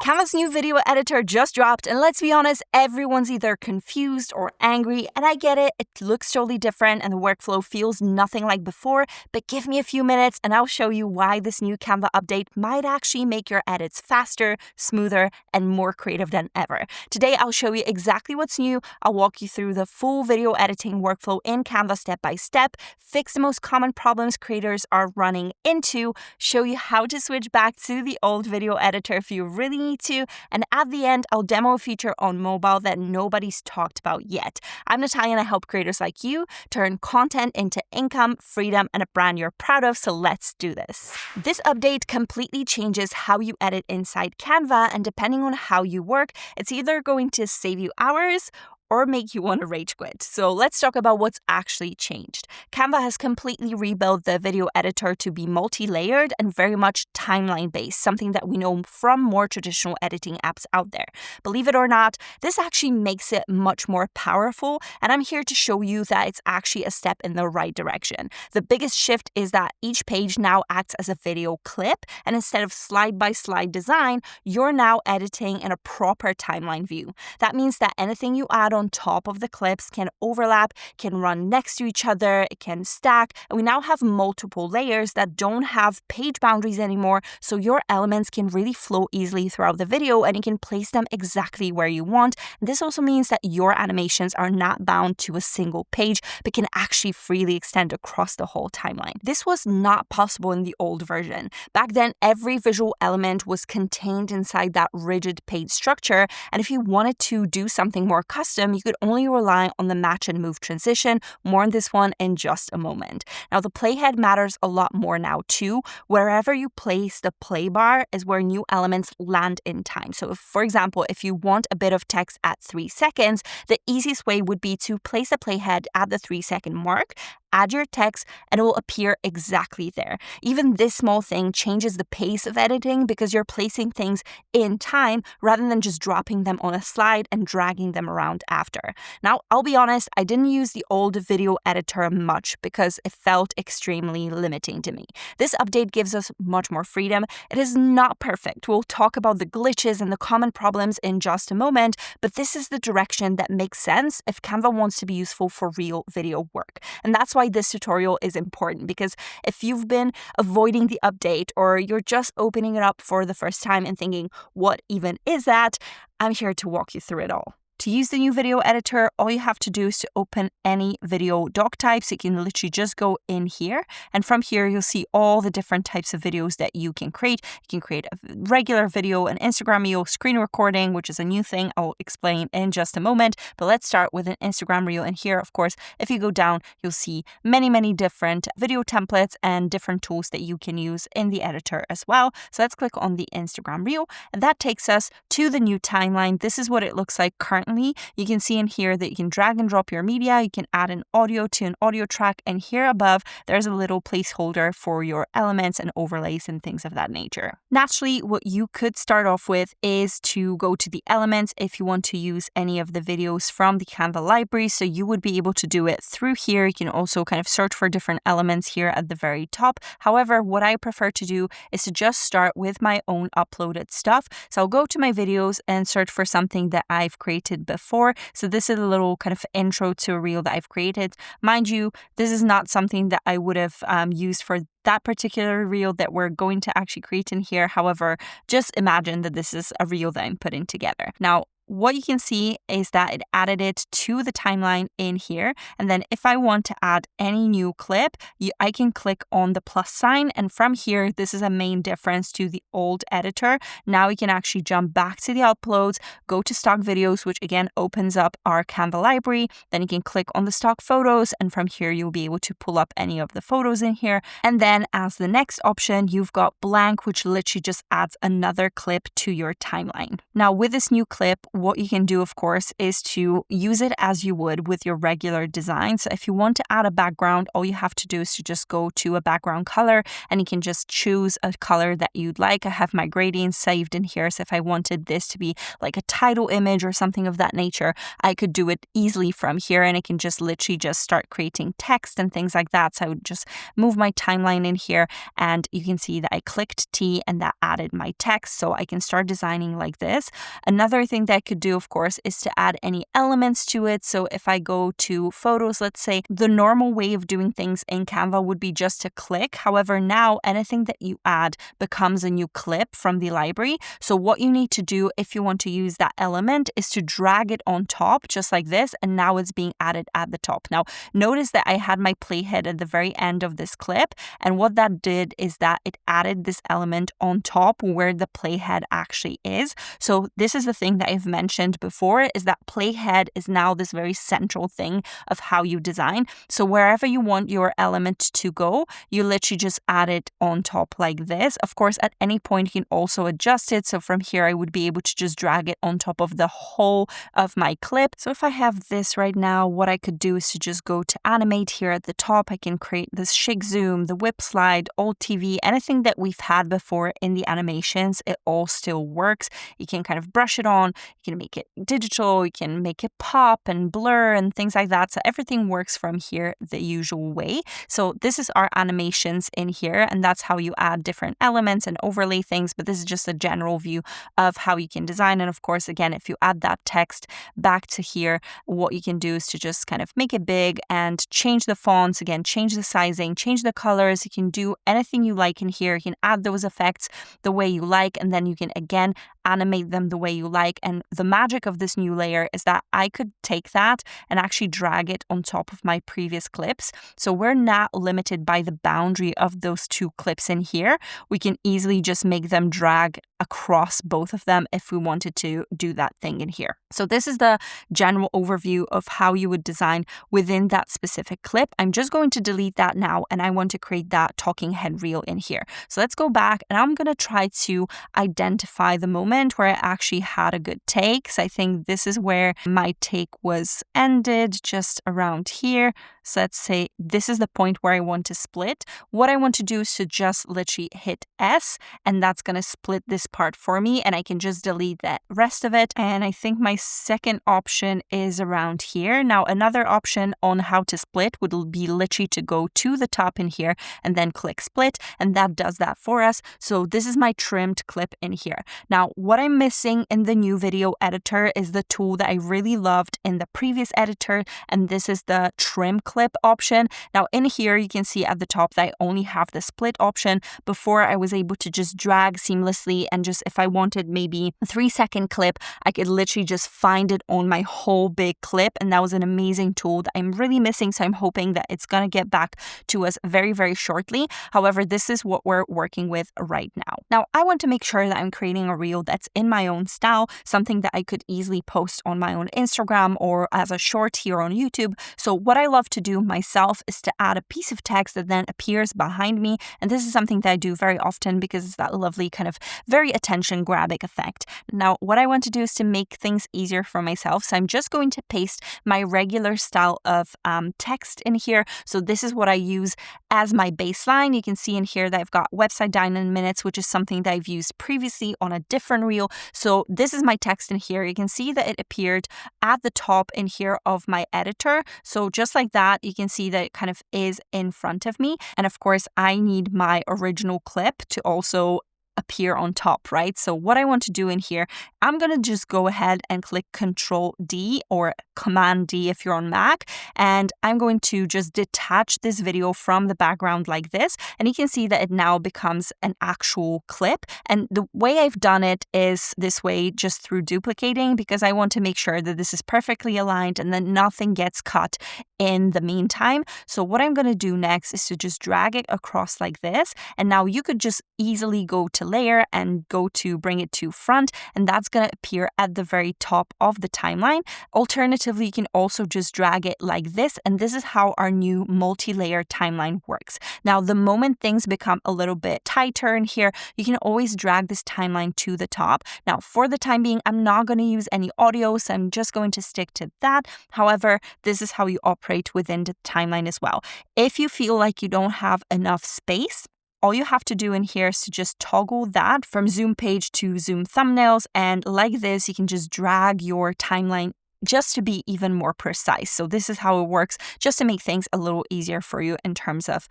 Canva's new video editor just dropped, and let's be honest, everyone's either confused or angry, and I get it, it looks totally different and the workflow feels nothing like before, but give me a few minutes and I'll show you why this new Canva update might actually make your edits faster, smoother, and more creative than ever. Today, I'll show you exactly what's new, I'll walk you through the full video editing workflow in Canva step by step, fix the most common problems creators are running into, show you how to switch back to the old video editor if you really need to, and at the end, I'll demo a feature on mobile that nobody's talked about yet. I'm Natalia and I help creators like you turn content into income, freedom, and a brand you're proud of, so let's do this. This update completely changes how you edit inside Canva, and depending on how you work, it's either going to save you hours or make you want to rage quit. So let's talk about what's actually changed. Canva has completely rebuilt the video editor to be multi-layered and very much timeline-based, something that we know from more traditional editing apps out there. Believe it or not, this actually makes it much more powerful, and I'm here to show you that it's actually a step in the right direction. The biggest shift is that each page now acts as a video clip, and instead of slide-by-slide design, you're now editing in a proper timeline view. That means that anything you add on top of the clips can overlap, can run next to each other, it can stack, and we now have multiple layers that don't have page boundaries anymore, so your elements can really flow easily throughout the video and you can place them exactly where you want. This also means that your animations are not bound to a single page, but can actually freely extend across the whole timeline. This was not possible in the old version. Back then, every visual element was contained inside that rigid page structure, and if you wanted to do something more custom, you could only rely on the match and move transition. More on this one in just a moment. Now, the playhead matters a lot more now too. Wherever you place the play bar is where new elements land in time. So for example, if you want a bit of text at 3 seconds, the easiest way would be to place the playhead at the 3-second mark, add your text, and it will appear exactly there. Even this small thing changes the pace of editing because you're placing things in time rather than just dropping them on a slide and dragging them around after. Now, I'll be honest, I didn't use the old video editor much because it felt extremely limiting to me. This update gives us much more freedom. It is not perfect. We'll talk about the glitches and the common problems in just a moment, but this is the direction that makes sense if Canva wants to be useful for real video work. And that's why this tutorial is important, because if you've been avoiding the update or you're just opening it up for the first time and thinking, what even is that? I'm here to walk you through it all. To use the new video editor, all you have to do is to open any video doc type. So you can literally just go in here. And from here, you'll see all the different types of videos that you can create. You can create a regular video, an Instagram reel, screen recording, which is a new thing I'll explain in just a moment. But let's start with an Instagram reel. And here, of course, if you go down, you'll see many different video templates and different tools that you can use in the editor as well. So let's click on the Instagram reel. And that takes us to the new timeline. This is what it looks like currently. You can see in here that you can drag and drop your media, you can add an audio to an audio track, and here above there's a little placeholder for your elements and overlays and things of that nature. Naturally, what you could start off with is to go to the elements if you want to use any of the videos from the Canva library, so you would be able to do it through here. You can also kind of search for different elements here at the very top. However, what I prefer to do is to just start with my own uploaded stuff. So I'll go to my videos and search for something that I've created before. So this is a little kind of intro to a reel that I've created. Mind you, this is not something that I would have used for that particular reel that we're going to actually create in here. However, just imagine that this is a reel that I'm putting together. Now, what you can see is that it added it to the timeline in here. And then if I want to add any new clip, I can click on the plus sign. And from here, this is a main difference to the old editor. Now we can actually jump back to the uploads, go to stock videos, which again opens up our Canva library. Then you can click on the stock photos. And from here, you'll be able to pull up any of the photos in here. And then as the next option, you've got blank, which literally just adds another clip to your timeline. Now with this new clip, what you can do, of course, is to use it as you would with your regular design. So if you want to add a background, all you have to do is to just go to a background color and you can just choose a color that you'd like. I have my gradients saved in here. So if I wanted this to be like a title image or something of that nature, I could do it easily from here and I can just literally just start creating text and things like that. So I would just move my timeline in here and you can see that I clicked T and that added my text. So I can start designing like this. Another thing that I could do, of course, is to add any elements to it. So if I go to photos, let's say, the normal way of doing things in Canva would be just to click. However, now anything that you add becomes a new clip from the library. So what you need to do if you want to use that element is to drag it on top just like this, and now it's being added at the top. Now notice that I had my playhead at the very end of this clip, and what that did is that it added this element on top where the playhead actually is. So this is the thing that I've mentioned before, is that playhead is now this very central thing of how you design. So wherever you want your element to go, you literally just add it on top like this. Of course, at any point you can also adjust it. So from here, I would be able to just drag it on top of the whole of my clip. So if I have this right now, what I could do is to just go to animate here at the top. I can create this shake zoom, the whip slide, alt TV, anything that we've had before in the animations, it all still works. You can kind of brush it on, you can make it digital, you can make it pop and blur and things like that. So everything works from here the usual way. So this is our animations in here, and that's how you add different elements and overlay things. But this is just a general view of how you can design. And of course, again, if you add that text back to here, what you can do is to just kind of make it big and change the fonts, again, change the sizing, change the colors. You can do anything you like in here. You can add those effects the way you like, and then you can again animate them the way you like. And the magic of this new layer is that I could take that and actually drag it on top of my previous clips. So we're not limited by the boundary of those two clips in here. We can easily just make them drag across both of them if we wanted to do that thing in here. So this is the general overview of how you would design within that specific clip. I'm just going to delete that now, and I want to create that talking head reel in here. So let's go back, and I'm going to try to identify the moment where I actually had a good take. So I think this is where my take was ended, just around here. So let's say this is the point where I want to split. What I want to do is to just literally hit S, and that's going to split this part for me, and I can just delete the rest of it. And I think my second option is around here. Now, another option on how to split would be literally to go to the top in here and then click split, and that does that for us. So this is my trimmed clip in here. Now, what I'm missing in the new video editor is the tool that I really loved in the previous editor, and this is the trim clip option. Now, in here, you can see at the top that I only have the split option. Before, I was able to just drag seamlessly, and just if I wanted maybe a 3-second clip, I could literally just find it on my whole big clip, and that was an amazing tool that I'm really missing. So I'm hoping that it's going to get back to us very, very shortly. However, this is what we're working with right now. Now, I want to make sure that I'm creating a reel that's in my own style, something that I could easily post on my own Instagram or as a short here on YouTube. So what I love to do myself is to add a piece of text that then appears behind me. And this is something that I do very often because it's that lovely kind of very attention grabbing effect. Now, what I want to do is to make things easier for myself. So I'm just going to paste my regular style of text in here. So this is what I use as my baseline. You can see in here that I've got website down in minutes, which is something that I've used previously on a different reel. So this is my text in here. You can see that it appeared at the top in here of my editor. So just like that, you can see that it kind of is in front of me. And of course, I need my original clip to also appear on top, right? So what I want to do in here, I'm going to just go ahead and click Control D or Command D if you're on Mac, and I'm going to just detach this video from the background like this, and you can see that it now becomes an actual clip. And the way I've done it is this way, just through duplicating, because I want to make sure that this is perfectly aligned and that nothing gets cut in the meantime. So what I'm going to do next is to just drag it across like this, and now you could just easily go to layer and go to bring it to front, and that's going to appear at the very top of the timeline. Alternatively, Alternatively, you can also just drag it like this, and this is how our new multi-layer timeline works. Now, the moment things become a little bit tighter in here, you can always drag this timeline to the top. Now, for the time being, I'm not going to use any audio, so I'm just going to stick to that. However, this is how you operate within the timeline as well. If you feel like you don't have enough space, all you have to do in here is to just toggle that from zoom page to zoom thumbnails. And like this, you can just drag your timeline just to be even more precise. So this is how it works, just to make things a little easier for you in terms of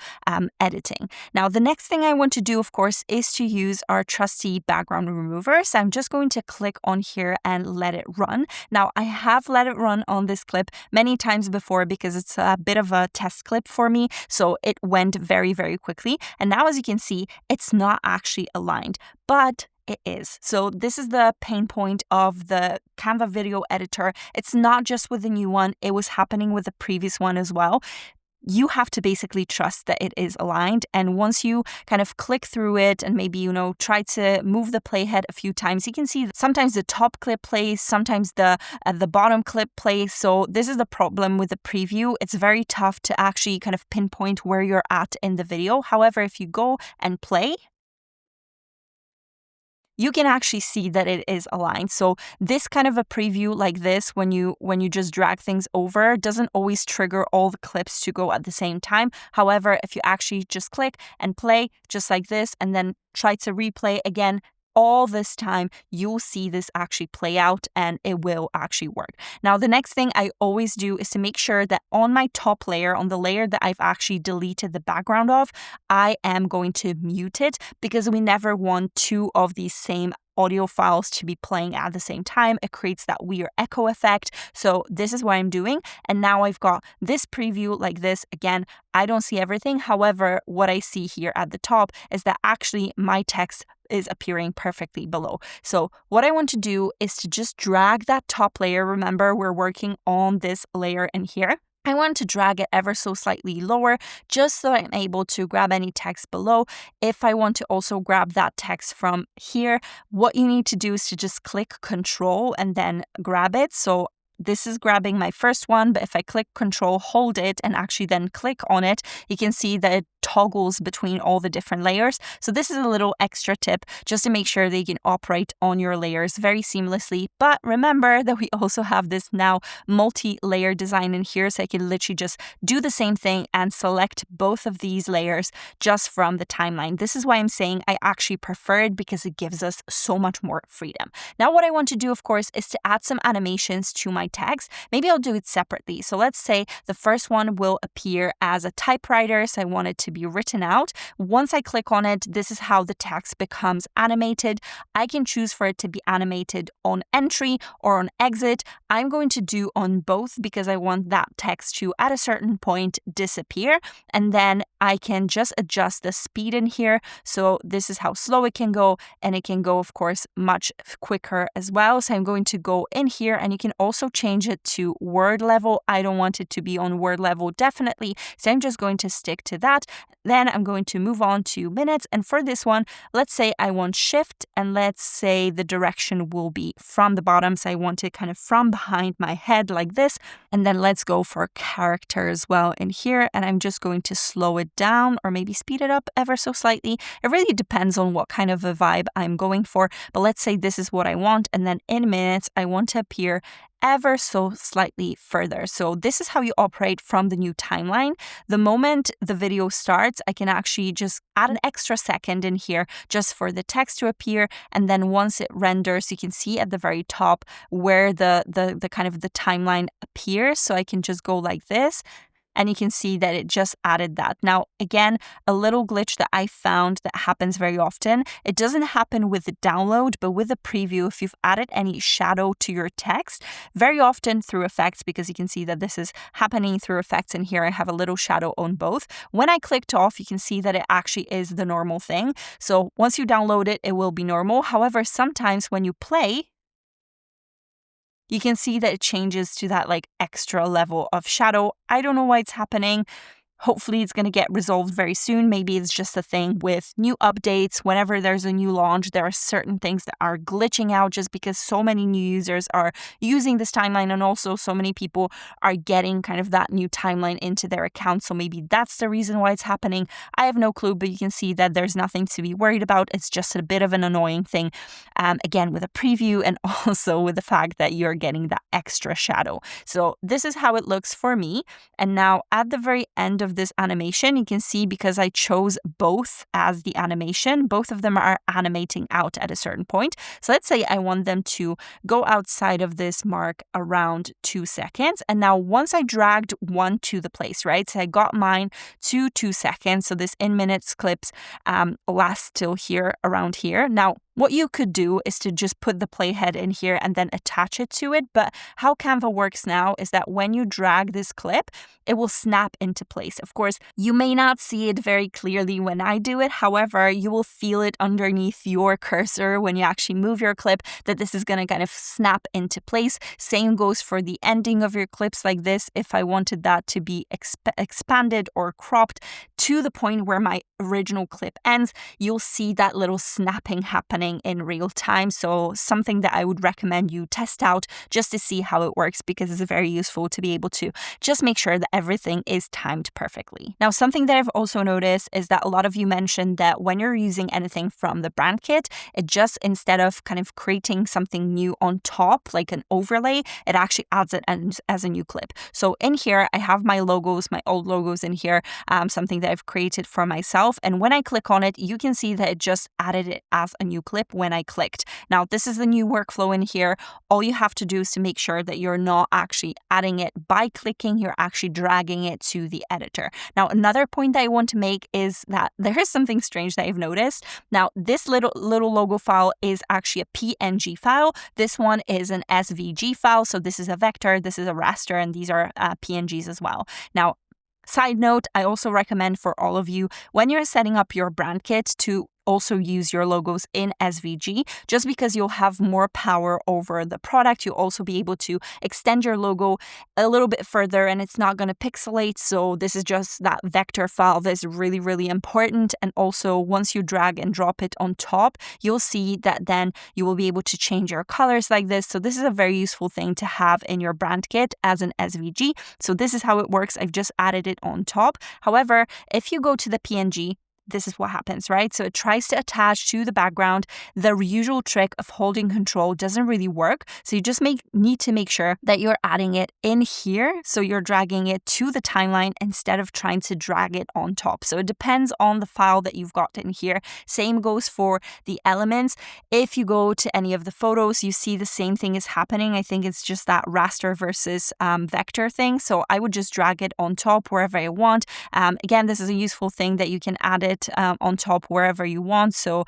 editing. Now, the next thing I want to do, of course, is to use our trusty background remover. So I'm just going to click on here and let it run. Now, I have let it run on this clip many times before because it's a bit of a test clip for me. So it went very, very quickly. And now, as you can see, it's not actually aligned, but it is. So this is the pain point of the Canva Video Editor. It's not just with the new one, it was happening with the previous one as well. You have to basically trust that it is aligned. And once you kind of click through it and maybe, try to move the playhead a few times, you can see that sometimes the top clip plays, sometimes the bottom clip plays. So this is the problem with the preview. It's very tough to actually kind of pinpoint where you're at in the video. However, if you go and play, you can actually see that it is aligned. So this kind of a preview like this, when you just drag things over, doesn't always trigger all the clips to go at the same time. However, if you actually just click and play just like this and then try to replay again, all this time, you'll see this actually play out and it will actually work. Now, the next thing I always do is to make sure that on my top layer, on the layer that I've actually deleted the background of, I am going to mute it because we never want two of these same audio files to be playing at the same time. It creates that weird echo effect. So this is what I'm doing. And now I've got this preview like this. Again, I don't see everything. However, what I see here at the top is that actually my text is appearing perfectly below. So what I want to do is to just drag that top layer. Remember, we're working on this layer in here. I want to drag it ever so slightly lower just so I'm able to grab any text below. If I want to also grab that text from here, what you need to do is to just click Control and then grab it. So this is grabbing my first one, but if I click Control, hold it, and actually then click on it, you can see that it toggles between all the different layers. So this is a little extra tip just to make sure that you can operate on your layers very seamlessly. But remember that we also have this now multi-layer design in here, so I can literally just do the same thing and select both of these layers just from the timeline. This is why I'm saying I actually prefer it because it gives us so much more freedom. Now, what I want to do, of course, is to add some animations to my text. Maybe I'll do it separately. So let's say the first one will appear as a typewriter. So I want it to be written out. Once I click on it, this is how the text becomes animated. I can choose for it to be animated on entry or on exit. I'm going to do on both because I want that text to, at a certain point, disappear. And then I can just adjust the speed in here. So this is how slow it can go. And it can go, of course, much quicker as well. So I'm going to go in here and you can also change it to word level. I don't want it to be on word level, definitely. So I'm just going to stick to that. Then I'm going to move on to minutes. And for this one, let's say I want shift and let's say the direction will be from the bottom. So I want it kind of from behind my head like this. And then let's go for character as well in here. And I'm just going to slow it down or maybe speed it up ever so slightly. It really depends on what kind of a vibe I'm going for. But let's say this is what I want. And then in minutes, I want to appear ever so slightly further. So this is how you operate from the new timeline. The moment the video starts, I can actually just add an extra second in here just for the text to appear. And then once it renders, you can see at the very top where the kind of the timeline appears. So I can just go like this. And you can see that it just added that. Now, again, a little glitch that I found that happens very often. It doesn't happen with the download, but with the preview, if you've added any shadow to your text, very often through effects, because you can see that this is happening through effects. And here I have a little shadow on both. When I clicked off, you can see that it actually is the normal thing. So once you download it, it will be normal. However, sometimes when you play, you can see that it changes to that like extra level of shadow. I don't know why it's happening. Hopefully it's going to get resolved very soon. Maybe it's just a thing with new updates. Whenever there's a new launch, there are certain things that are glitching out just because so many new users are using this timeline, and also so many people are getting kind of that new timeline into their account. So maybe that's the reason why it's happening. I have no clue, but you can see that there's nothing to be worried about. It's just a bit of an annoying thing, again, with a preview and also with the fact that you're getting that extra shadow. So this is how it looks for me. And now at the very end of this animation, you can see, because I chose both as the animation, both of them are animating out at a certain point. So let's say I want them to go outside of this mark around 2 seconds. And now once I dragged one to the place, right? So I got mine to 2 seconds. So this in minutes clips lasts till here, around here. Now, what you could do is to just put the playhead in here and then attach it to it. But how Canva works now is that when you drag this clip, it will snap into place. Of course, you may not see it very clearly when I do it. However, you will feel it underneath your cursor when you actually move your clip, that this is going to kind of snap into place. Same goes for the ending of your clips like this. If I wanted that to be expanded or cropped to the point where my original clip ends, you'll see that little snapping happening in real time. So something that I would recommend you test out just to see how it works, because it's very useful to be able to just make sure that everything is timed perfectly. Now, something that I've also noticed is that a lot of you mentioned that when you're using anything from the brand kit, it just, instead of kind of creating something new on top, like an overlay, it actually adds it as a new clip. So in here, I have my logos, my old logos in here, something that I've created for myself. And when I click on it, you can see that it just added it as a new clip when I clicked. Now, this is the new workflow in here. All you have to do is to make sure that you're not actually adding it by clicking, you're actually dragging it to the editor. Now, another point that I want to make is that there is something strange that I've noticed. Now, this little logo file is actually a PNG file. This one is an SVG file. So this is a vector, this is a raster, and these are PNGs as well. Now, side note, I also recommend for all of you, when you're setting up your brand kit, to also use your logos in SVG, just because you'll have more power over the product. You'll also be able to extend your logo a little bit further, and it's not going to pixelate. So this is just that vector file that's really, really important. And also, once you drag and drop it on top, you'll see that then you will be able to change your colors like this. So this is a very useful thing to have in your brand kit as an SVG. So this is how it works. I've just added it on top. However, if you go to the PNG, this is what happens, right? So it tries to attach to the background. The usual trick of holding control doesn't really work. So you just need to make sure that you're adding it in here. So you're dragging it to the timeline instead of trying to drag it on top. So it depends on the file that you've got in here. Same goes for the elements. If you go to any of the photos, you see the same thing is happening. I think it's just that raster versus vector thing. So I would just drag it on top wherever I want. Again, this is a useful thing that you can add it on top wherever you want. So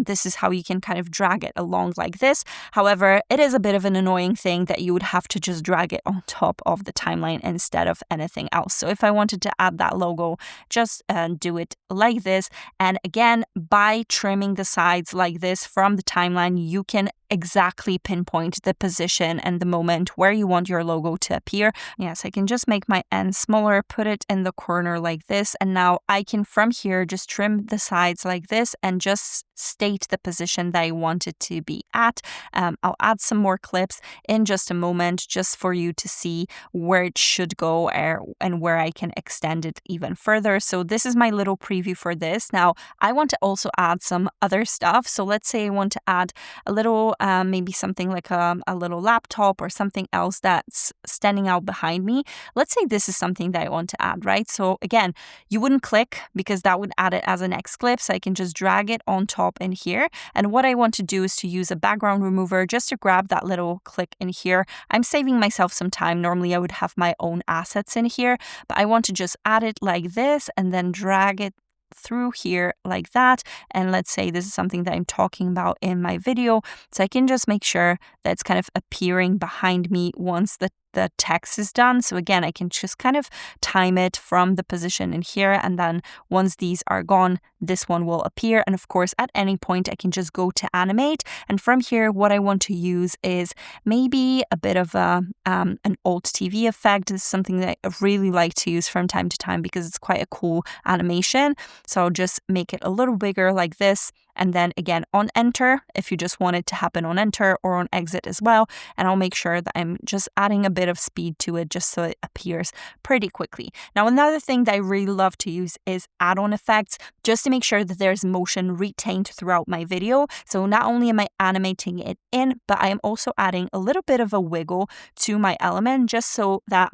this is how you can kind of drag it along like this. However, it is a bit of an annoying thing that you would have to just drag it on top of the timeline instead of anything else. So if I wanted to add that logo, just do it like this. And again, by trimming the sides like this from the timeline, you can exactly pinpoint the position and the moment where you want your logo to appear. Yes, I can just make my end smaller, put it in the corner like this, and now I can from here just trim the sides like this and just state the position that I want it to be at. I'll add some more clips in just a moment just for you to see where it should go and where I can extend it even further. So this is my little preview for this. Now, I want to also add some other stuff. So let's say I want to add a little, maybe something like a little laptop or something else that's standing out behind me. Let's say this is something that I want to add, right? So again, you wouldn't click because that would add it as a next clip. So I can just drag it on top in here. And what I want to do is to use a background remover just to grab that little click in here. I'm saving myself some time. Normally I would have my own assets in here, but I want to just add it like this and then drag it through here like that. And let's say this is something that I'm talking about in my video. So I can just make sure that it's kind of appearing behind me once the the text is done. So again, I can just kind of time it from the position in here. And then once these are gone, this one will appear. And of course, at any point, I can just go to animate. And from here, what I want to use is maybe a bit of an alt TV effect. This is something that I really like to use from time to time because it's quite a cool animation. So I'll just make it a little bigger like this. And then again, on enter, if you just want it to happen on enter or on exit as well. And I'll make sure that I'm just adding a bit of speed to it just so it appears pretty quickly. Now, another thing that I really love to use is add-on effects, just to make sure that there's motion retained throughout my video. So not only am I animating it in, but I am also adding a little bit of a wiggle to my element, just so that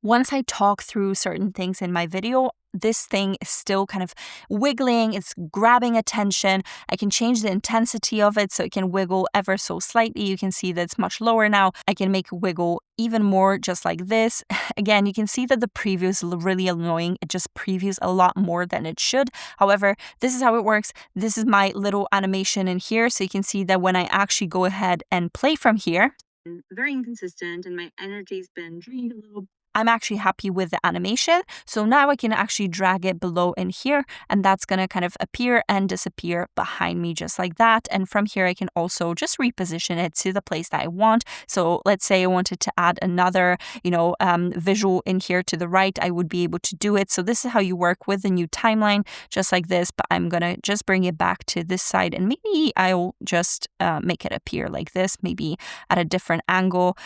once I talk through certain things in my video, this thing is still kind of wiggling, it's grabbing attention. I can change the intensity of it so it can wiggle ever so slightly. You can see that it's much lower now. I can make it wiggle even more, just like this. Again, you can see that the preview is really annoying. It just previews a lot more than it should. However, this is how it works. This is my little animation in here. So you can see that when I actually go ahead and play from here, very inconsistent and my energy's been drained a little bit. I'm actually happy with the animation. So now I can actually drag it below in here, and that's going to kind of appear and disappear behind me just like that. And from here, I can also just reposition it to the place that I want. So let's say I wanted to add another, visual in here to the right, I would be able to do it. So this is how you work with the new timeline, just like this. But I'm going to just bring it back to this side, and maybe I'll just make it appear like this, maybe at a different angle.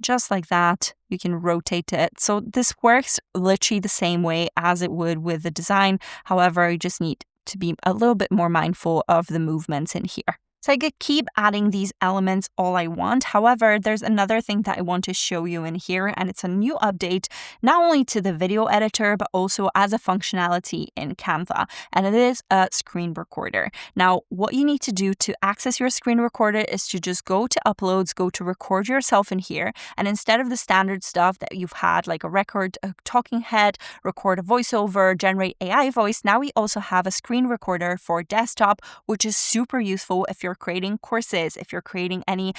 Just like that, you can rotate it. So this works literally the same way as it would with the design. However, you just need to be a little bit more mindful of the movements in here. So I could keep adding these elements all I want. However, there's another thing that I want to show you in here, and it's a new update, not only to the video editor, but also as a functionality in Canva, and it is a screen recorder. Now, what you need to do to access your screen recorder is to just go to uploads, go to record yourself in here, and instead of the standard stuff that you've had, like a talking head, record a voiceover, generate AI voice, now we also have a screen recorder for desktop, which is super useful if you're creating courses, if you're creating any,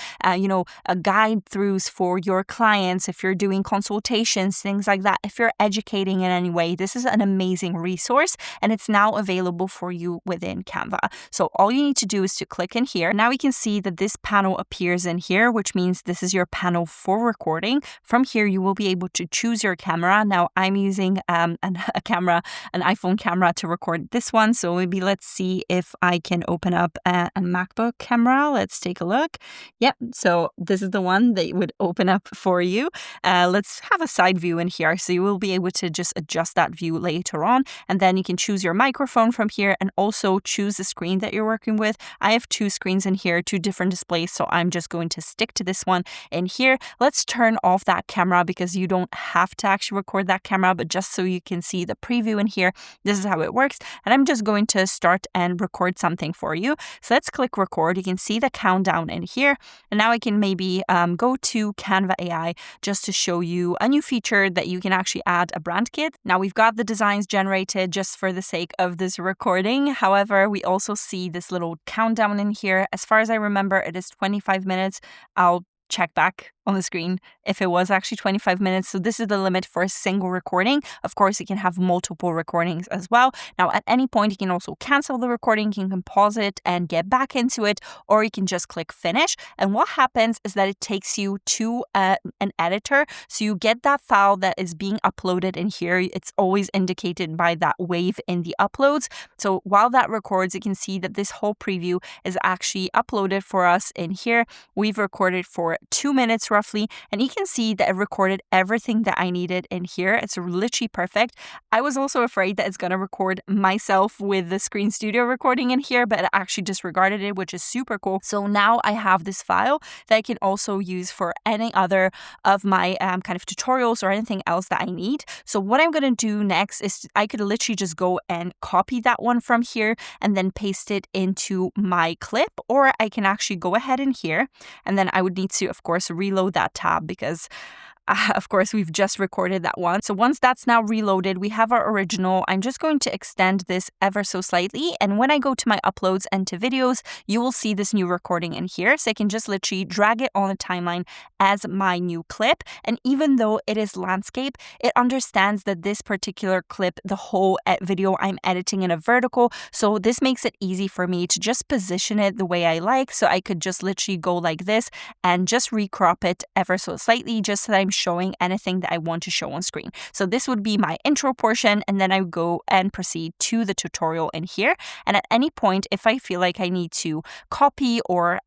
guide throughs for your clients, if you're doing consultations, things like that. If you're educating in any way, this is an amazing resource, and it's now available for you within Canva. So all you need to do is to click in here. Now we can see that this panel appears in here, which means this is your panel for recording. From here, you will be able to choose your camera. Now I'm using an iPhone camera to record this one. So maybe let's see if I can open up a MacBook camera. Let's take a look. Yep, so this is the one that would open up for you. Let's have a side view in here, so you will be able to just adjust that view later on, and then you can choose your microphone from here and also choose the screen that you're working with. I have two screens in here, two different displays, so I'm just going to stick to this one in here. Let's turn off that camera because you don't have to actually record that camera, but just so you can see the preview in here, this is how it works. And I'm just going to start and record something for you. So let's click record. You can see the countdown in here. And now I can maybe go to Canva AI just to show you a new feature that you can actually add a brand kit. Now we've got the designs generated just for the sake of this recording. However, we also see this little countdown in here. As far as I remember, it is 25 minutes. I'll check back on the screen if it was actually 25 minutes. So this is the limit for a single recording. Of course, you can have multiple recordings as well. Now, at any point, you can also cancel the recording, you can pause it and get back into it, or you can just click finish. And what happens is that it takes you to an editor. So you get that file that is being uploaded in here. It's always indicated by that wave in the uploads. So while that records, you can see that this whole preview is actually uploaded for us in here. We've recorded for 2 minutes roughly, and you can see that it recorded everything that I needed in here. It's literally perfect. I was also afraid that it's going to record myself with the Screen Studio recording in here, but it actually disregarded it, which is super cool. So now I have this file that I can also use for any other of my kind of tutorials or anything else that I need. So what I'm going to do next is I could literally just go and copy that one from here and then paste it into my clip, or I can actually go ahead in here, and then I would need to, of course, reload that tab because of course, we've just recorded that one. So once that's now reloaded, we have our original. I'm just going to extend this ever so slightly. And when I go to my uploads and to videos, you will see this new recording in here. So I can just literally drag it on the timeline as my new clip. And even though it is landscape, it understands that this particular clip, the whole video I'm editing in a vertical. So this makes it easy for me to just position it the way I like. So I could just literally go like this and just recrop it ever so slightly, just so that I'm showing anything that I want to show on screen. So this would be my intro portion, and then I go and proceed to the tutorial in here. And at any point, if I feel like I need to copy or,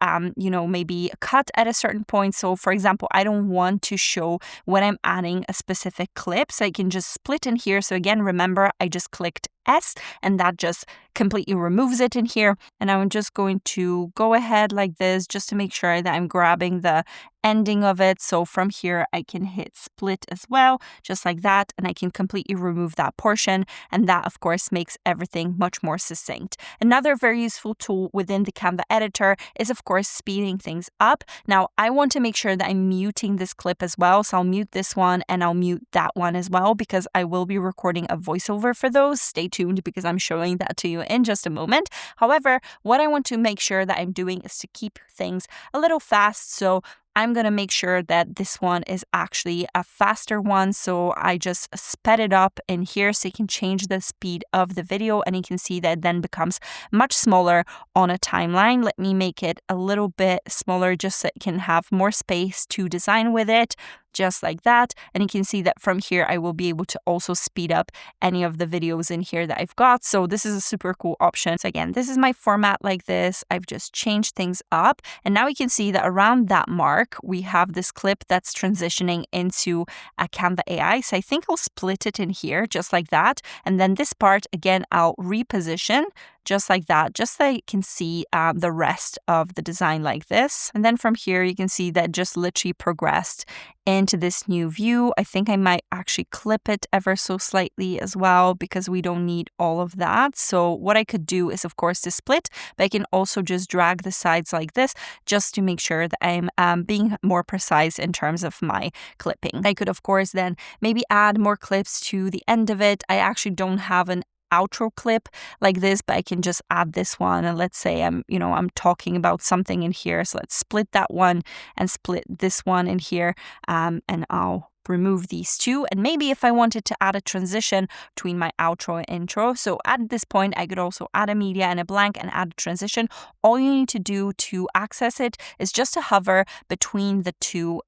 maybe cut at a certain point. So for example, I don't want to show when I'm adding a specific clip, so I can just split in here. So again, remember, I just clicked S and that just completely removes it in here. And I'm just going to go ahead like this just to make sure that I'm grabbing the ending of it. So from here, I can hit split as well, just like that. And I can completely remove that portion. And that, of course, makes everything much more succinct. Another very useful tool within the Canva editor is, of course, speeding things up. Now, I want to make sure that I'm muting this clip as well. So I'll mute this one and I'll mute that one as well, because I will be recording a voiceover for those. Stay tuned, because I'm showing that to you in just a moment. However, what I want to make sure that I'm doing is to keep things a little fast. So I'm going to make sure that this one is actually a faster one. So I just sped it up in here so you can change the speed of the video, and you can see that it then becomes much smaller on a timeline. Let me make it a little bit smaller just so it can have more space to design with it. Just like that. And you can see that from here, I will be able to also speed up any of the videos in here that I've got. So this is a super cool option. So again, this is my format like this. I've just changed things up. And now we can see that around that mark, we have this clip that's transitioning into a Canva AI. So I think I'll split it in here just like that. And then this part, again, I'll reposition just like that, just so you can see the rest of the design like this. And then from here, you can see that just literally progressed into this new view. I think I might actually clip it ever so slightly as well, because we don't need all of that. So what I could do is, of course, to split, but I can also just drag the sides like this, just to make sure that I'm being more precise in terms of my clipping. I could, of course, then maybe add more clips to the end of it. I actually don't have an outro clip like this, but I can just add this one. And let's say I'm talking about something in here. So let's split that one and split this one in here. And I'll remove these two. And maybe if I wanted to add a transition between my outro and intro, so at this point I could also add a media and a blank and add a transition. All you need to do to access it is just to hover between the two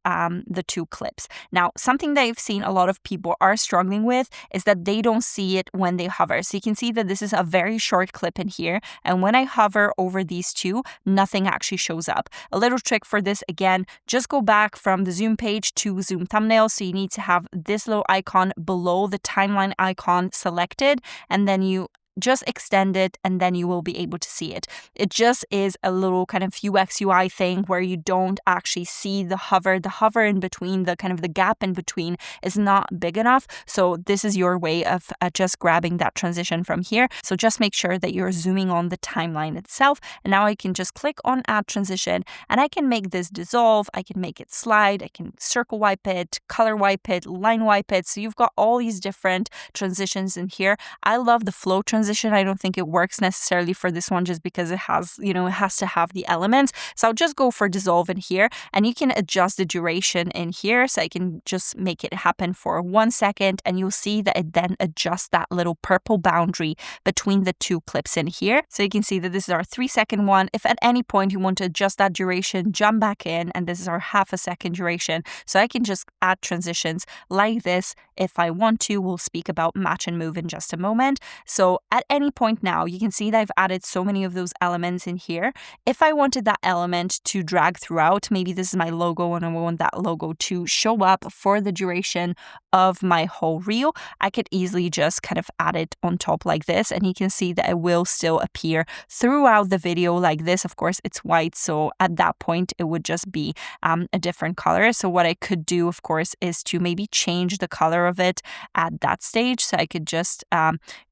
clips. Now, something that I've seen a lot of people are struggling with is that they don't see it when they hover. So you can see that this is a very short clip in here, and when I hover over these two, nothing actually shows up. A little trick for this, again, just go back from the zoom page to zoom thumbnail. So you need to have this little icon below the timeline icon selected, and then you just extend it, and then you will be able to see it. It just is a little kind of UX UI thing where you don't actually see the hover. The hover in between, the kind of the gap in between is not big enough. So this is your way of just grabbing that transition from here. So just make sure that you're zooming on the timeline itself. And now I can just click on add transition, and I can make this dissolve. I can make it slide. I can circle wipe it, color wipe it, line wipe it. So you've got all these different transitions in here. I love the flow transition. I don't think it works necessarily for this one, just because it has to have the elements. So I'll just go for dissolve in here, and you can adjust the duration in here. So I can just make it happen for 1 second, and you'll see that it then adjusts that little purple boundary between the two clips in here. So you can see that this is our 3-second one. If at any point you want to adjust that duration, jump back in, and this is our ½ second duration. So I can just add transitions like this if I want to. We'll speak about match and move in just a moment. So at any point now, you can see that I've added so many of those elements in here. If I wanted that element to drag throughout, maybe this is my logo and I want that logo to show up for the duration of my whole reel, I could easily just kind of add it on top like this, and you can see that it will still appear throughout the video like this. Of course, it's white, so at that point it would just be a different color. So what I could do, of course, is to maybe change the color of it at that stage. So I could just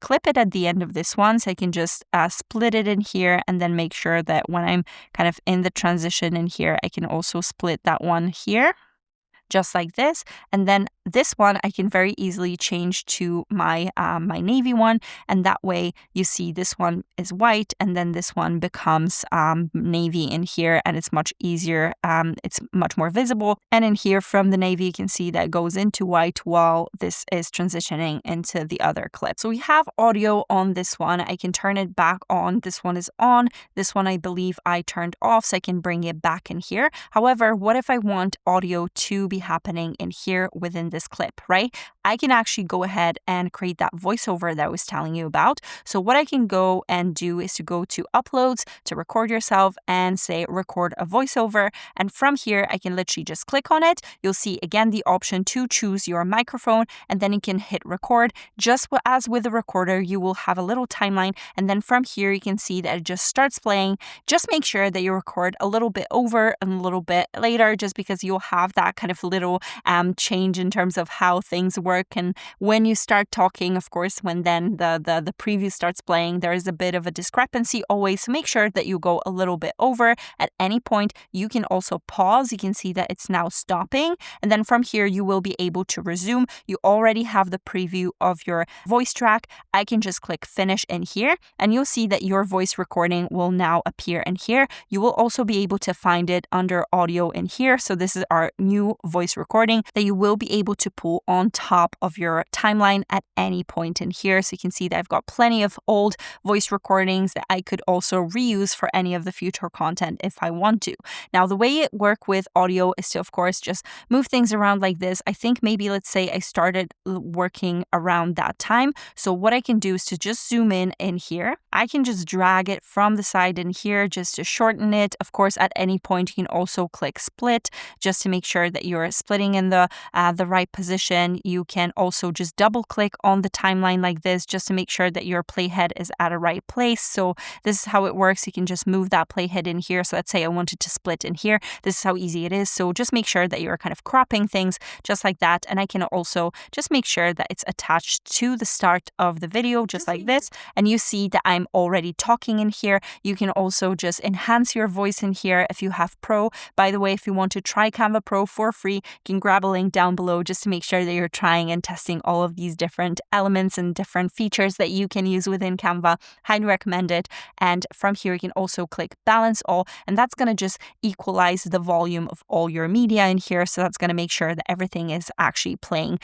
clip it at the end of this one. So I can just split it in here, and then make sure that when I'm kind of in the transition in here, I can also split that one here. just like this. And then this one I can very easily change to my my navy one, and that way you see this one is white and then this one becomes navy in here, and it's much easier, it's much more visible. And in here from the navy you can see that it goes into white while this is transitioning into the other clip. So we have audio on this one. I can turn it back on. This one is on. This one I believe I turned off, so I can bring it back in here. However, what if I want audio to be happening in here within this clip, right? I can actually go ahead and create that voiceover that I was telling you about. So what I can go and do is to go to uploads, to record yourself, and say record a voiceover. And from here, I can literally just click on it. You'll see again the option to choose your microphone, and then you can hit record. Just as with the recorder, you will have a little timeline, and then from here you can see that it just starts playing. Just make sure that you record a little bit over and a little bit later, just because you'll have that kind of little change in terms of how things work. And when you start talking, of course, when then the preview starts playing, there is a bit of a discrepancy always. So make sure that you go a little bit over at any point. You can also pause. You can see that it's now stopping, and then from here you will be able to resume. You already have the preview of your voice track. I can just click finish in here, and you'll see that your voice recording will now appear in here. You will also be able to find it under audio in here. So this is our new voice recording that you will be able to pull on top of your timeline at any point in here. So you can see that I've got plenty of old voice recordings that I could also reuse for any of the future content if I want to. Now, the way it works with audio is to, of course, just move things around like this. I think maybe, let's say I started working around that time. So what I can do is to just zoom in here. I can just drag it from the side in here just to shorten it. Of course, at any point, you can also click split just to make sure that you're splitting in the right position. You can also just double click on the timeline like this just to make sure that your playhead is at a right place. So this is how it works. You can just move that playhead in here. So let's say I wanted to split in here. This is how easy it is. So just make sure that you're kind of cropping things just like that. And I can also just make sure that it's attached to the start of the video just like this. And you see that I'm already talking in here. You can also just enhance your voice in here if you have Pro. By the way, if you want to try Canva Pro for free, you can grab a link down below just to make sure that you're trying and testing all of these different elements and different features that you can use within Canva. Highly recommend it. And from here, you can also click balance all, and that's going to just equalize the volume of all your media in here. So that's going to make sure that everything is actually playing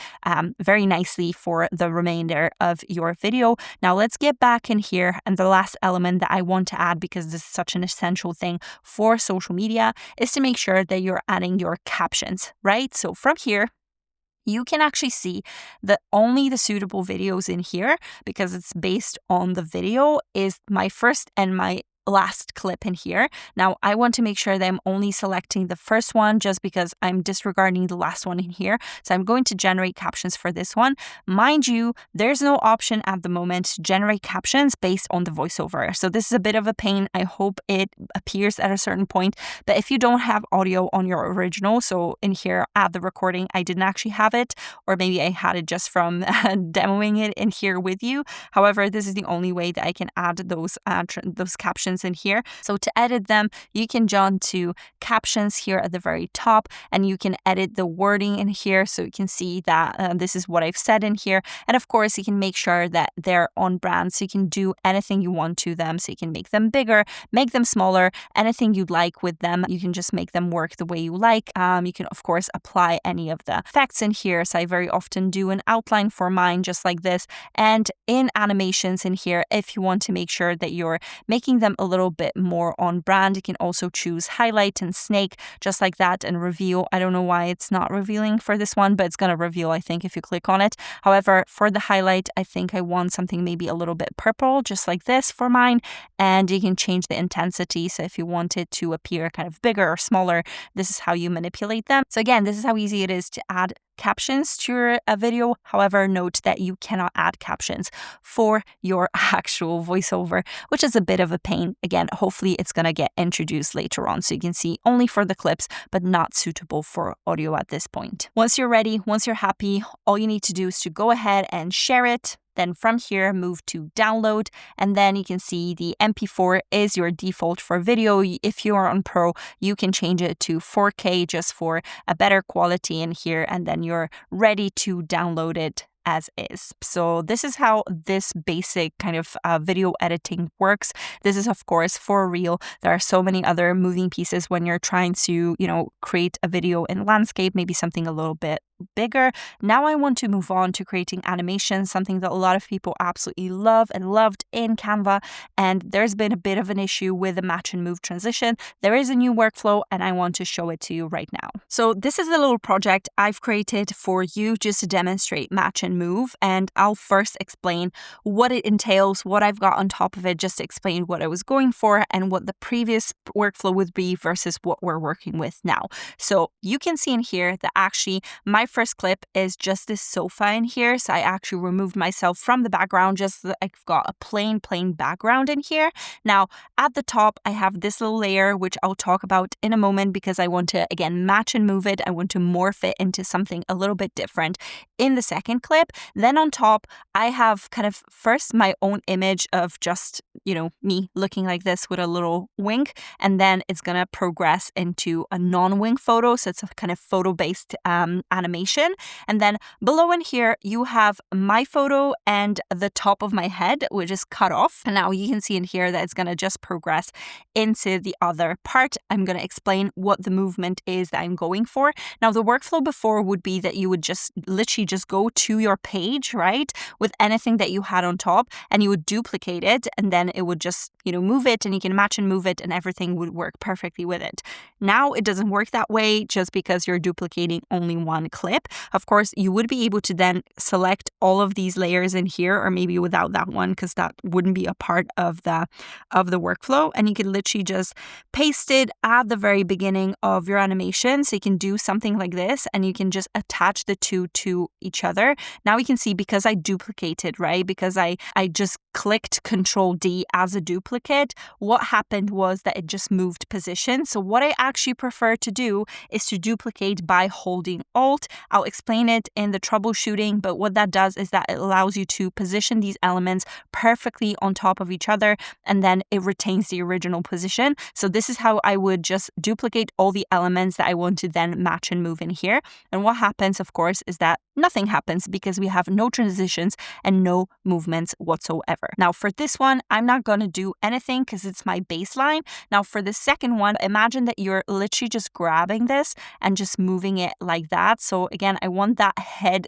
very nicely for the remainder of your video. Now let's get back in here, and the last element that I want to add, because this is such an essential thing for social media, is to make sure that you're adding your captions, right? So from here, you can actually see that only the suitable videos in here, because it's based on the video, is my first and my last clip in here. Now, I want to make sure that I'm only selecting the first one just because I'm disregarding the last one in here. So I'm going to generate captions for this one. Mind you, there's no option at the moment to generate captions based on the voiceover. So this is a bit of a pain. I hope it appears at a certain point. But if you don't have audio on your original, so in here at the recording, I didn't actually have it, or maybe I had it just from demoing it in here with you. However, this is the only way that I can add those captions in here. So to edit them, you can jump to captions here at the very top, and you can edit the wording in here. So you can see that this is what I've said in here. And of course, you can make sure that they're on brand. So you can do anything you want to them. So you can make them bigger, make them smaller, anything you'd like with them. You can just make them work the way you like. You can, of course, apply any of the effects in here. So I very often do an outline for mine just like this. And in animations in here, if you want to make sure that you're making them a little bit more on brand, you can also choose highlight and snake just like that, and reveal. I don't know why it's not revealing for this one, but it's going to reveal, I think, if you click on it. However, for the highlight, I think I want something maybe a little bit purple just like this for mine, and you can change the intensity. So if you want it to appear kind of bigger or smaller, this is how you manipulate them. So again, this is how easy it is to add captions to your video. However, note that you cannot add captions for your actual voiceover, which is a bit of a pain. Again, hopefully it's going to get introduced later on, so you can see only for the clips, but not suitable for audio at this point. Once you're ready, once you're happy, all you need to do is to go ahead and share it. Then from here, move to download. And then you can see the MP4 is your default for video. If you are on Pro, you can change it to 4K just for a better quality in here. And then you're ready to download it as is. So this is how this basic kind of video editing works. This is, of course, for real. There are so many other moving pieces when you're trying to, create a video in landscape, maybe something a little bit bigger. Now I want to move on to creating animations, something that a lot of people absolutely love and loved in Canva. And there's been a bit of an issue with the match and move transition. There is a new workflow and I want to show it to you right now. So this is a little project I've created for you just to demonstrate match and move. And I'll first explain what it entails, what I've got on top of it, just to explain what I was going for and what the previous workflow would be versus what we're working with now. So you can see in here that actually my first clip is just this sofa in here. So I actually removed myself from the background, just so that I've got a plain background in here. Now at the top, I have this little layer, which I'll talk about in a moment because I want to, again, match and move it. I want to morph it into something a little bit different in the second clip. Then on top, I have kind of first my own image of just, me looking like this with a little wink. And then it's going to progress into a non-wink photo. So it's a kind of photo-based animation. And then below in here, you have my photo and the top of my head, which is cut off. And now you can see in here that it's going to just progress into the other part. I'm going to explain what the movement is that I'm going for. Now, the workflow before would be that you would just literally just go to your page, right, with anything that you had on top, and you would duplicate it, and then it would just, move it, and you can match and move it, and everything would work perfectly with it. Now, it doesn't work that way just because you're duplicating only one clip. Of course, you would be able to then select all of these layers in here, or maybe without that one, because that wouldn't be a part of the workflow. And you can literally just paste it at the very beginning of your animation. So you can do something like this, and you can just attach the two to each other. Now we can see, because I duplicated, right? Because I just clicked Control D as a duplicate, what happened was that it just moved position. So what I actually prefer to do is to duplicate by holding Alt. I'll explain it in the troubleshooting, but what that does is that it allows you to position these elements perfectly on top of each other, and then it retains the original position. So this is how I would just duplicate all the elements that I want to then match and move in here. And what happens, of course, is that nothing happens because we have no transitions and no movements whatsoever. Now for this one, I'm not going to do anything because it's my baseline. Now for the second one, imagine that you're literally just grabbing this and just moving it like that. So again, I want that head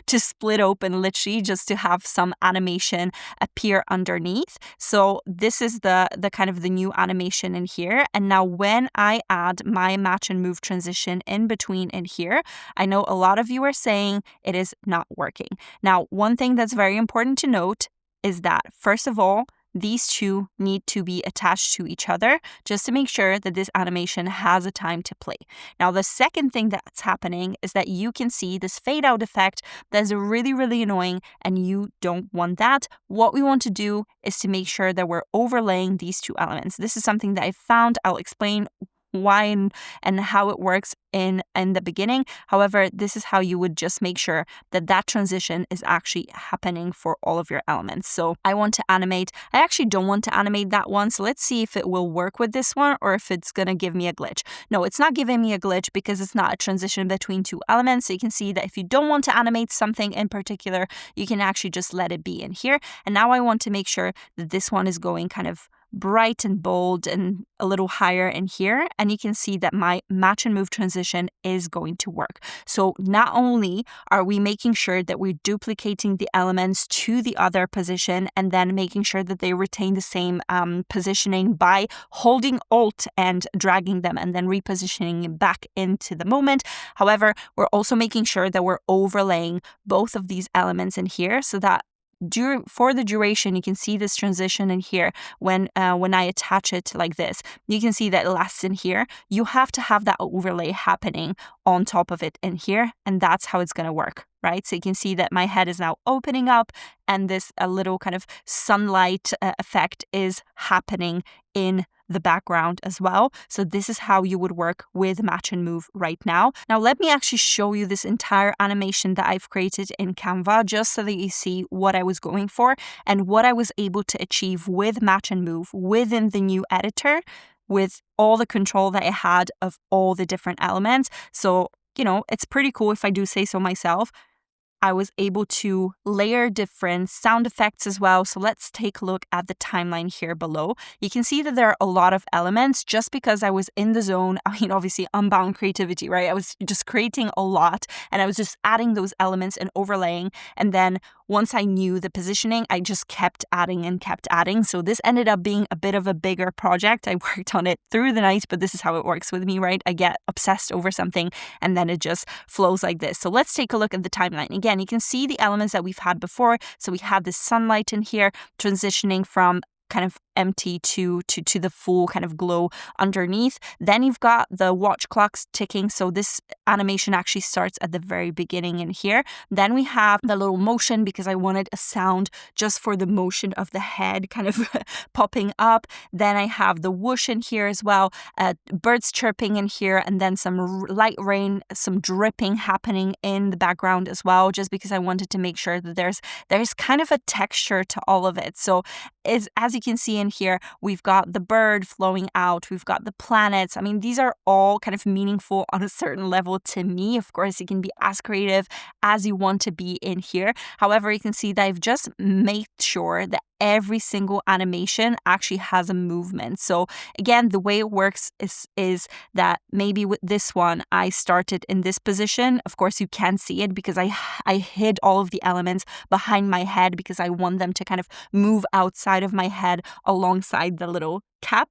to split open literally just to have some animation appear underneath. So this is the kind of the new animation in here. And now when I add my match and move transition in between in here, I know a lot of you are saying it is not working. Now, one thing that's very important to note is that, first of all, these two need to be attached to each other just to make sure that this animation has a time to play. Now, the second thing that's happening is that you can see this fade out effect that's really annoying, and you don't want that. What we want to do is to make sure that we're overlaying these two elements. This is something that I found. I'll explain why and how it works in the beginning. However, this is how you would just make sure that that transition is actually happening for all of your elements. So I want to animate. I actually don't want to animate that one. So let's see if it will work with this one or if it's going to give me a glitch. No, it's not giving me a glitch because it's not a transition between two elements. So you can see that if you don't want to animate something in particular, you can actually just let it be in here. And now I want to make sure that this one is going kind of bright and bold and a little higher in here, and you can see that my match and move transition is going to work. So not only are we making sure that we're duplicating the elements to the other position and then making sure that they retain the same positioning by holding Alt and dragging them and then repositioning back into the moment. However, we're also making sure that we're overlaying both of these elements in here so that for the duration, you can see this transition in here when I attach it like this. You can see that it lasts in here. You have to have that overlay happening on top of it in here, and that's how it's going to work, right? So you can see that my head is now opening up, and this a little kind of sunlight effect is happening in the background as well. So this is how you would work with Match and Move right now. Now let me actually show you this entire animation that I've created in Canva, just so that you see what I was going for and what I was able to achieve with Match and Move within the new editor, with all the control that I had of all the different elements. So, it's pretty cool, if I do say so myself. I was able to layer different sound effects as well. So let's take a look at the timeline here below. You can see that there are a lot of elements just because I was in the zone. I mean, obviously unbound creativity, right? I was just creating a lot and I was just adding those elements and overlaying. And then once I knew the positioning, I just kept adding and kept adding. So this ended up being a bit of a bigger project. I worked on it through the night, but this is how it works with me, right? I get obsessed over something and then it just flows like this. So let's take a look at the timeline. Again, you can see the elements that we've had before. So we had this sunlight in here, transitioning from kind of empty to the full kind of glow underneath. Then you've got the watch clocks ticking. So this animation actually starts at the very beginning in here. Then we have the little motion because I wanted a sound just for the motion of the head kind of popping up. Then I have the whoosh in here as well, birds chirping in here, and then some light rain, some dripping happening in the background as well, just because I wanted to make sure that there's kind of a texture to all of it. So as you can see in here, we've got the bird flowing out, we've got the planets. I mean, these are all kind of meaningful on a certain level to me. Of course, you can be as creative as you want to be in here. However, you can see that I've just made sure that every single animation actually has a movement. So again, the way it works is that maybe with this one, I started in this position. Of course, you can't see it because I hid all of the elements behind my head because I want them to kind of move outside of my head alongside the little cap,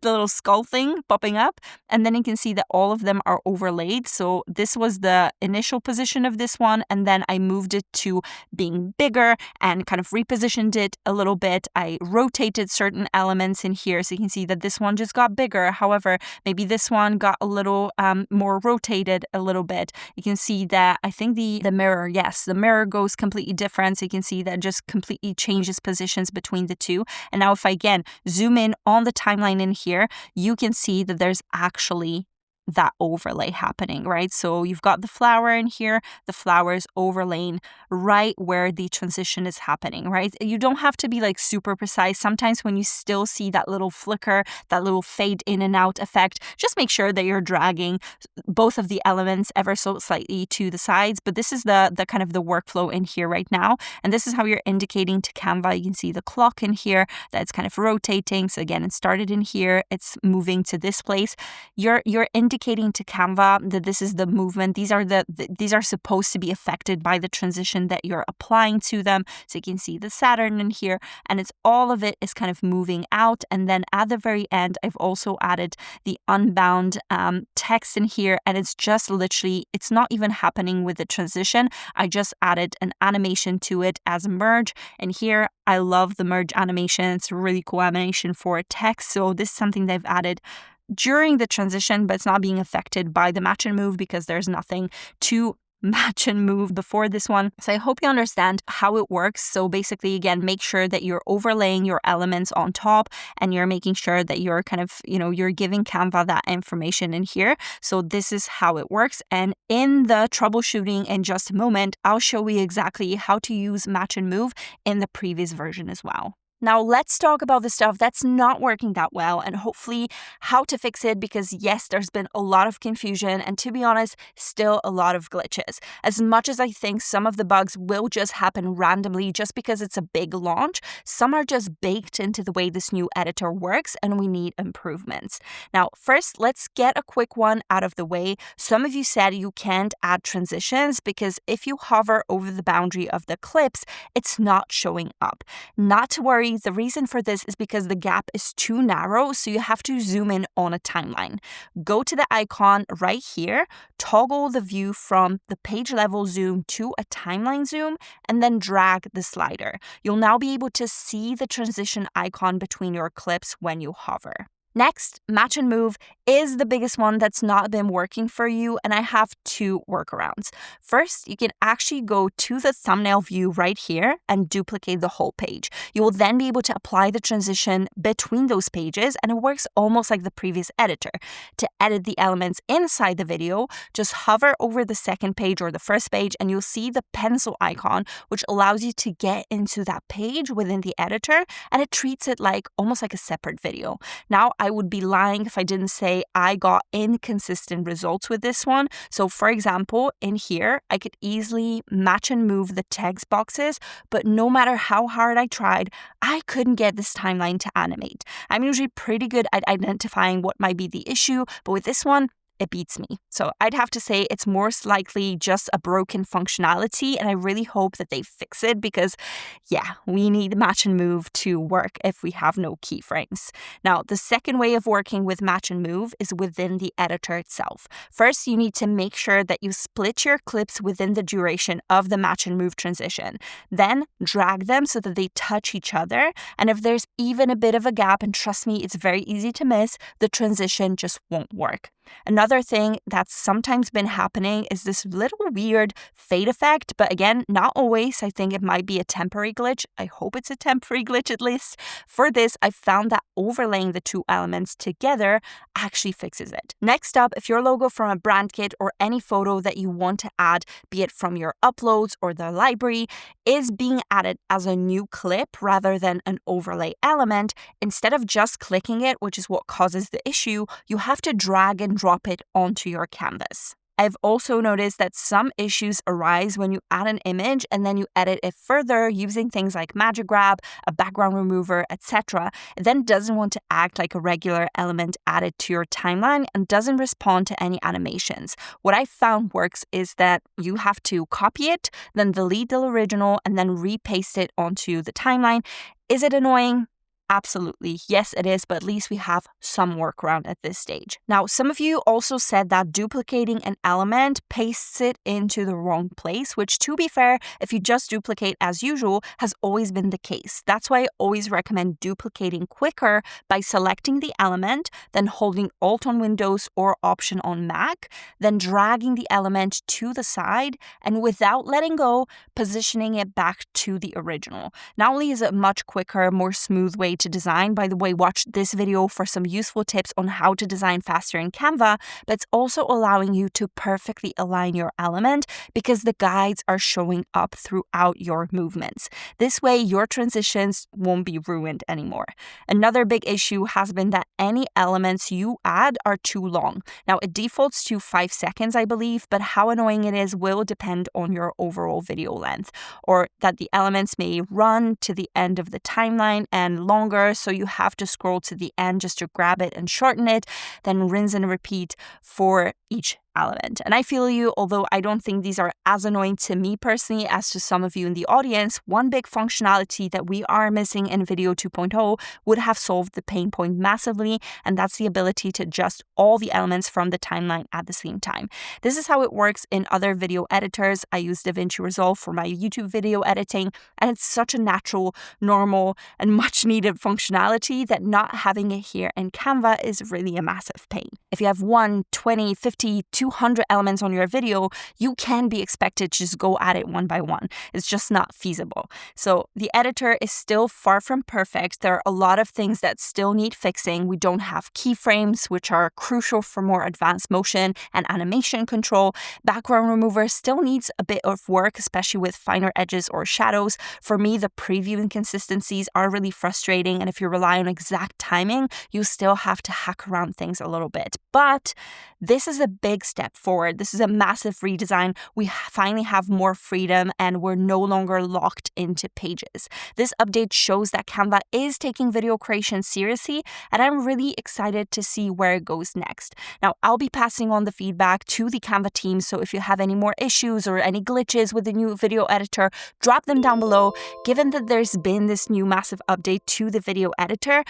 the little skull thing popping up. And then you can see that all of them are overlaid. So this was the initial position of this one. And then I moved it to being bigger and kind of repositioned it a little bit. I rotated certain elements in here. So you can see that this one just got bigger. However, maybe this one got a little more rotated a little bit. You can see that I think the mirror, yes, the mirror goes completely different. So you can see that just completely changes positions between the two. And now if I again zoom in on the timeline in here, you can see that there's actually that overlay happening, right? So you've got the flower in here, the flower is overlaying right where the transition is happening, right? You don't have to be like super precise. Sometimes when you still see that little flicker, that little fade in and out effect, just make sure that you're dragging both of the elements ever so slightly to the sides. But this is the kind of the workflow in here right now. And this is how you're indicating to Canva. You can see the clock in here that's kind of rotating. So again, it started in here, it's moving to this place. You're indicating to Canva that this is the movement. These are supposed to be affected by the transition that you're applying to them. So you can see the Saturn in here, and it's all of it is kind of moving out. And then at the very end, I've also added the unbound text in here, and it's just literally, it's not even happening with the transition. I just added an animation to it as a merge. And here, I love the merge animation. It's a really cool animation for text. So this is something they've added during the transition, but it's not being affected by the match and move because there's nothing to match and move before this one. So I hope you understand how it works. So basically, again, make sure that you're overlaying your elements on top and you're making sure that you're kind of, you're giving Canva that information in here. So this is how it works. And in the troubleshooting in just a moment, I'll show you exactly how to use match and move in the previous version as well. Now, let's talk about the stuff that's not working that well and hopefully how to fix it, because yes, there's been a lot of confusion and, to be honest, still a lot of glitches. As much as I think some of the bugs will just happen randomly just because it's a big launch, some are just baked into the way this new editor works and we need improvements. Now, first, let's get a quick one out of the way. Some of you said you can't add transitions because if you hover over the boundary of the clips, it's not showing up. Not to worry. The reason for this is because the gap is too narrow, so you have to zoom in on a timeline. Go to the icon right here, toggle the view from the page level zoom to a timeline zoom, and then drag the slider. You'll now be able to see the transition icon between your clips when you hover. Next, match and move is the biggest one that's not been working for you, and I have two workarounds. First, you can actually go to the thumbnail view right here and duplicate the whole page. You will then be able to apply the transition between those pages, and it works almost like the previous editor. To edit the elements inside the video, just hover over the second page or the first page, and you'll see the pencil icon, which allows you to get into that page within the editor, and it treats it like almost like a separate video. Now, I would be lying if I didn't say I got inconsistent results with this one. So for example, in here, I could easily match and move the text boxes, but no matter how hard I tried, I couldn't get this timeline to animate. I'm usually pretty good at identifying what might be the issue, but with this one, it beats me. So I'd have to say it's most likely just a broken functionality, and I really hope that they fix it because, yeah, we need match and move to work if we have no keyframes. Now, the second way of working with match and move is within the editor itself. First, you need to make sure that you split your clips within the duration of the match and move transition. Then drag them so that they touch each other, and if there's even a bit of a gap, and trust me, it's very easy to miss, the transition just won't work. Another thing that's sometimes been happening is this little weird fade effect, but again, not always. I think it might be a temporary glitch. I hope it's a temporary glitch at least. For this, I found that overlaying the two elements together actually fixes it. Next up, if your logo from a brand kit or any photo that you want to add, be it from your uploads or the library, is being added as a new clip rather than an overlay element, instead of just clicking it, which is what causes the issue, you have to drag and drop it onto your canvas. I've also noticed that some issues arise when you add an image and then you edit it further using things like Magic Grab, a background remover, etc. It then doesn't want to act like a regular element added to your timeline and doesn't respond to any animations. What I found works is that you have to copy it, then delete the original, and then repaste it onto the timeline. Is it annoying? Absolutely. Yes, it is, but at least we have some workaround at this stage. Now, some of you also said that duplicating an element pastes it into the wrong place, which, to be fair, if you just duplicate as usual, has always been the case. That's why I always recommend duplicating quicker by selecting the element, then holding Alt on Windows or Option on Mac, then dragging the element to the side, and without letting go, positioning it back to the original. Not only is it a much quicker, more smooth way to design. By the way, watch this video for some useful tips on how to design faster in Canva, but it's also allowing you to perfectly align your element because the guides are showing up throughout your movements. This way, your transitions won't be ruined anymore. Another big issue has been that any elements you add are too long. Now, it defaults to 5 seconds, I believe, but how annoying it is will depend on your overall video length, or that the elements may run to the end of the timeline and longer, so you have to scroll to the end just to grab it and shorten it, then rinse and repeat for each element. And I feel you, although I don't think these are as annoying to me personally as to some of you in the audience. One big functionality that we are missing in Video 2.0 would have solved the pain point massively, and that's the ability to adjust all the elements from the timeline at the same time. This is how it works in other video editors. I use DaVinci Resolve for my YouTube video editing, and it's such a natural, normal, and much needed functionality that not having it here in Canva is really a massive pain. If you have 1, 20, 50, 200 elements on your video, you can be expected to just go at it one by one. It's just not feasible. So the editor is still far from perfect. There are a lot of things that still need fixing. We don't have keyframes, which are crucial for more advanced motion and animation control. Background remover still needs a bit of work, especially with finer edges or shadows. For me, the preview inconsistencies are really frustrating, and if you rely on exact timing, you still have to hack around things a little bit. But this is a big step forward. This is a massive redesign. We finally have more freedom and we're no longer locked into pages. This update shows that Canva is taking video creation seriously, and I'm really excited to see where it goes next. Now, I'll be passing on the feedback to the Canva team, so if you have any more issues or any glitches with the new video editor, drop them down below. Given that there's been this new massive update to the video editor,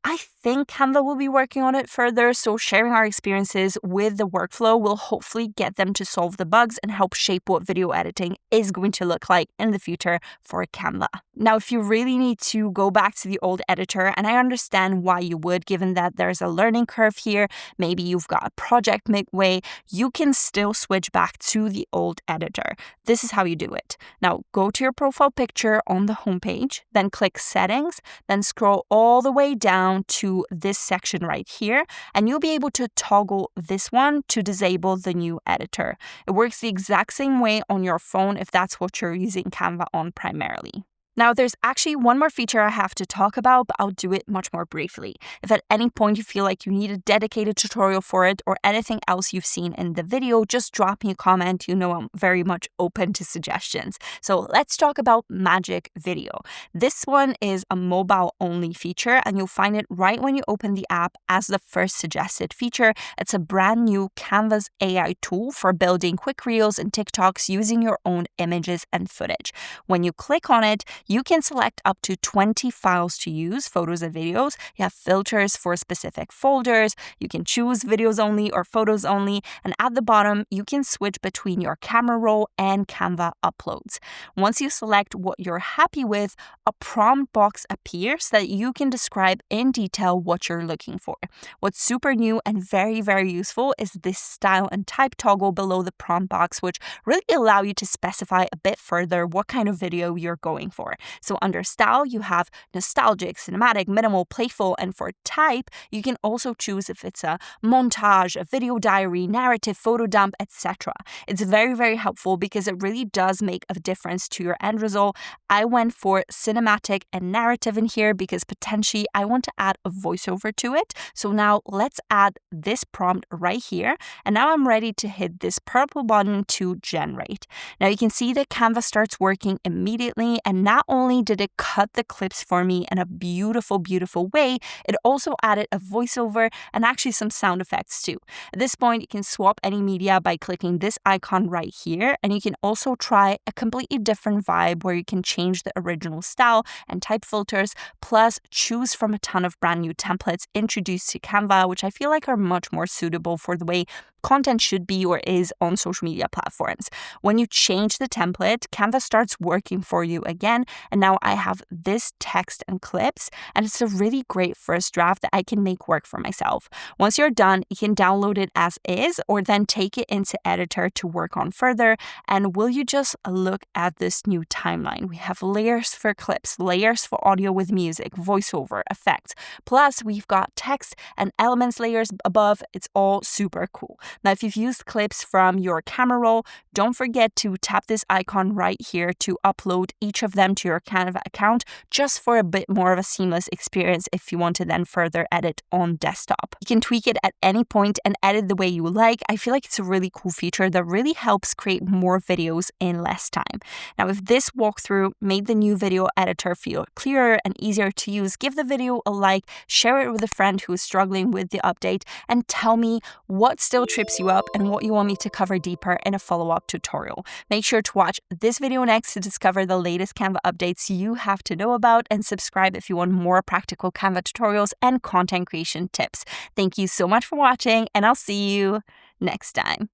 I think Canva will be working on it further, so sharing our experiences with the workflow will hopefully get them to solve the bugs and help shape what video editing is going to look like in the future for Canva. Now, if you really need to go back to the old editor, and I understand why you would, given that there's a learning curve here, maybe you've got a project midway, you can still switch back to the old editor. This is how you do it. Now, go to your profile picture on the homepage, then click Settings, then scroll all the way down to this section right here, and you'll be able to toggle this one to disable the new editor. It works the exact same way on your phone if that's what you're using Canva on primarily. Now, there's actually one more feature I have to talk about, but I'll do it much more briefly. If at any point you feel like you need a dedicated tutorial for it or anything else you've seen in the video, just drop me a comment. You know I'm very much open to suggestions. So let's talk about Magic Video. This one is a mobile-only feature, and you'll find it right when you open the app as the first suggested feature. It's a brand new Canva's AI tool for building quick reels and TikToks using your own images and footage. When you click on it, you can select up to 20 files to use, photos and videos. You have filters for specific folders. You can choose videos only or photos only. And at the bottom, you can switch between your camera roll and Canva uploads. Once you select what you're happy with, a prompt box appears that you can describe in detail what you're looking for. What's super new and very, very useful is this style and type toggle below the prompt box, which really allow you to specify a bit further what kind of video you're going for. So under style, you have nostalgic, cinematic, minimal, playful, and for type, you can also choose if it's a montage, a video diary, narrative, photo dump, etc. It's very, very helpful because it really does make a difference to your end result. I went for cinematic and narrative in here because potentially I want to add a voiceover to it. So now let's add this prompt right here. And now I'm ready to hit this purple button to generate. Now you can see that Canva starts working immediately, and not only did it cut the clips for me in a beautiful, beautiful way, it also added a voiceover and actually some sound effects too. At this point, you can swap any media by clicking this icon right here, and you can also try a completely different vibe where you can change the original style and type filters, plus choose from a ton of brand new templates introduced to Canva, which I feel like are much more suitable for the way content should be or is on social media platforms. When you change the template, Canva starts working for you again, and now I have this text and clips, and it's a really great first draft that I can make work for myself. Once you're done, you can download it as is or then take it into editor to work on further. And will you just look at this new timeline? We have layers for clips, layers for audio with music, voiceover, effects. Plus, we've got text and elements layers above. It's all super cool. Now, if you've used clips from your camera roll, don't forget to tap this icon right here to upload each of them to your Canva account, just for a bit more of a seamless experience if you want to then further edit on desktop. You can tweak it at any point and edit the way you like. I feel like it's a really cool feature that really helps create more videos in less time. Now, if this walkthrough made the new video editor feel clearer and easier to use, give the video a like, share it with a friend who is struggling with the update, and tell me what still trips you up and what you want me to cover deeper in a follow-up tutorial. Make sure to watch this video next to discover the latest Canva updates you have to know about, and subscribe if you want more practical Canva tutorials and content creation tips. Thank you so much for watching, and I'll see you next time.